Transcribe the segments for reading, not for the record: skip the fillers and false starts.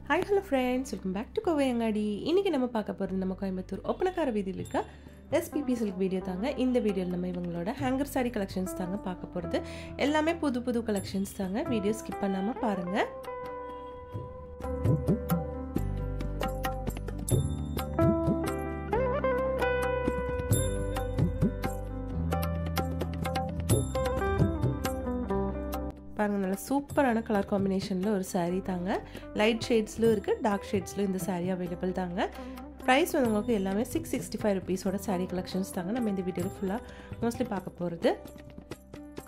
Hi hello friends, welcome back to Kovai Angadi. இன்னைக்கு நம்ம பார்க்க போறது நம்ம கோயம்புத்தூர் ஒப்பனக்கார வீதியில இருக்க SPP Silk வீடியோ தாங்க. இந்த வீடியோல நம்ம இவங்களோட ஹேங்கர் saree collections தாங்க பார்க்க போறது. எல்லாமே புது collections தாங்க. வீடியோ ஸ்கிப் பண்ணாம பாருங்க. பாருங்க நல்ல சூப்பரான கலர் காம்பினேஷன்ல ஒரு saree தாங்க. லைட் ஷேட்ஸ்ல இருக்கு, டார்க் ஷேட்ஸ்ல இந்த saree அவேலபிள் தாங்க. பிரைஸ் வந்து உங்களுக்கு எல்லாமே 665 rupees ஓட saree collections தாங்க. நம்ம இந்த வீடியோல ஃபுல்லா மோஸ்ட்லி பார்க்க போறது.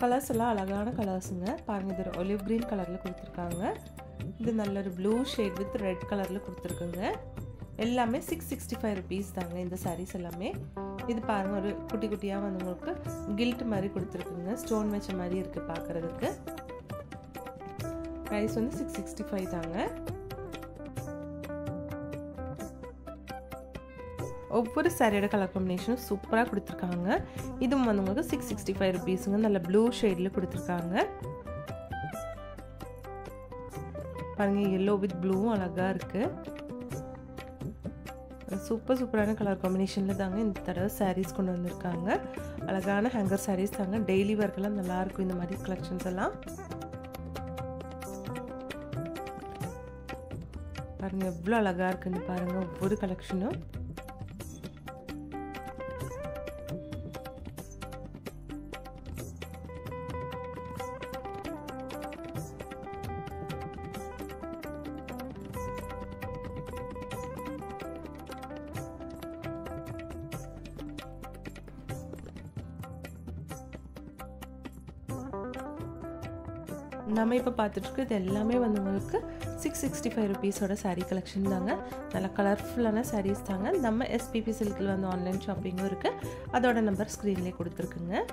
கலர்ஸ் எல்லாம் அழகான கலர்ஸ்ங்க. பாருங்க இது ஒலிவ் கிரீன் கலர்ல கொடுத்திருக்காங்க. இது நல்ல ஒரு ப்ளூ ஷேட் வித் ரெட் கலர்ல கொடுத்திருக்குங்க. எல்லாமே 665 rupees தாங்க இந்த sarees எல்லாமே. இது பாருங்க ஒரு குட்டி குட்டியா வந்து உங்களுக்கு கில்ட் மாதிரி கொடுத்திருக்குங்க. ஸ்டோன் வச்ச மாதிரி இருக்கு பார்க்கிறதுக்கு. பிரைஸ் வந்து 665 தாங்க. ஒவ்வொரு சாரியோட கலர் காம்பினேஷனும் சூப்பரா கொடுத்திருக்காங்க. இதுவும் வந்து உங்களுக்கு 665 rupeesங்க. நல்ல ப்ளூ ஷேட்ல கொடுத்திருக்காங்க. பாருங்க yellow with blue அழகா இருக்கு. சூப்பரான கலர் காம்பினேஷன்ல தாங்க இந்த தடவை சாரீஸ் கொண்டு வந்திருக்காங்க. அழகான ஹேங்கர் சாரீஸ் தாங்க. டெய்லி வேர்க்கெல்லாம் நல்லா இருக்கும் இந்த மாதிரி கலெக்ஷன்ஸ் எல்லாம். பாருங்க எவ்வளவு அழகா இருக்குன்னு பாருங்க ஒவ்வொரு கலெக்ஷனும். நம்ம இப்போ பார்த்துட்டு இருக்கிறது எல்லாமே வந்து உங்களுக்கு 665 rupees ஓட saree collection தாங்க. நல்ல கலர்ஃபுல்லான sarees தாங்க. நம்ம SPP Silkல வந்து ஆன்லைன் ஷாப்பிங்கும் இருக்கு. அதோட நம்பர் ஸ்க்ரீன்லேயே கொடுத்துருக்குங்க.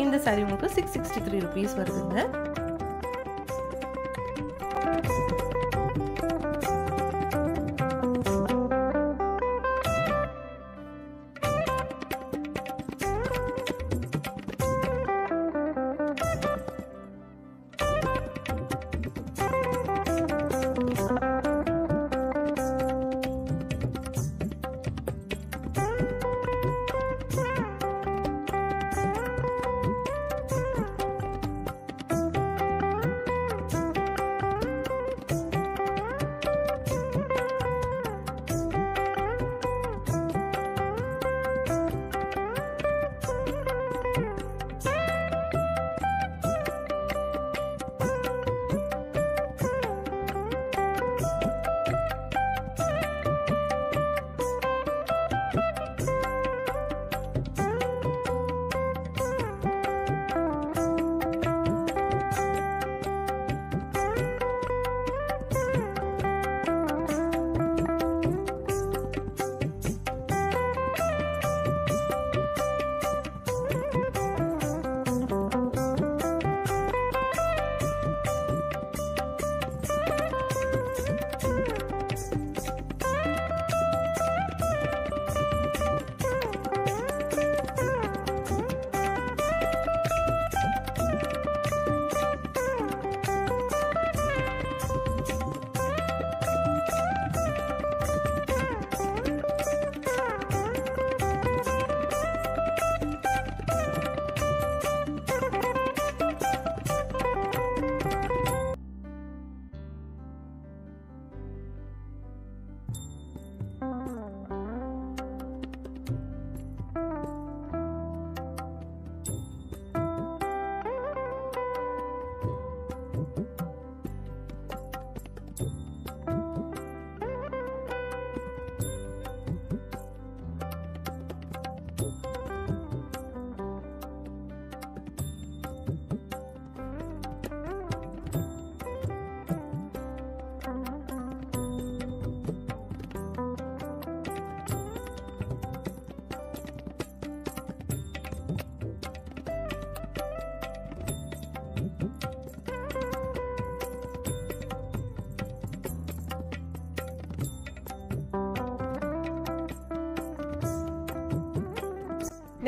இந்த saree உங்களுக்கு 663 rupees வருதுங்க.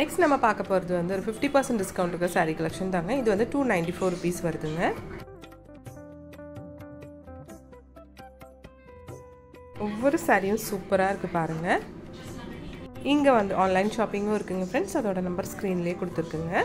நெக்ஸ்ட் நம்ம பார்க்க போகிறது வந்து ஒரு 50% டிஸ்கவுண்ட்டுக்கு சாரீ கலெக்ஷன் தாங்க. இது வந்து 294 rupees வருதுங்க. ஒவ்வொரு சாரியும் சூப்பராக இருக்குது பாருங்கள். இங்கே வந்து ஆன்லைன் ஷாப்பிங்கும் இருக்குங்க ஃப்ரெண்ட்ஸ். அதோட நம்பர் ஸ்க்ரீன்லேயே கொடுத்துருக்குங்க.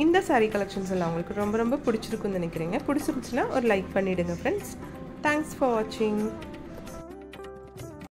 இந்த சாரீ கலெக்ஷன்ஸ் எல்லாம் உங்களுக்கு ரொம்ப ரொம்ப பிடிச்சிருக்குன்னு நினைக்கிறீங்க. பிடிச்சிருந்துச்சுன்னா ஒரு லைக் பண்ணிவிடுங்க ஃப்ரெண்ட்ஸ். தேங்க்ஸ் ஃபார் வாட்சிங்.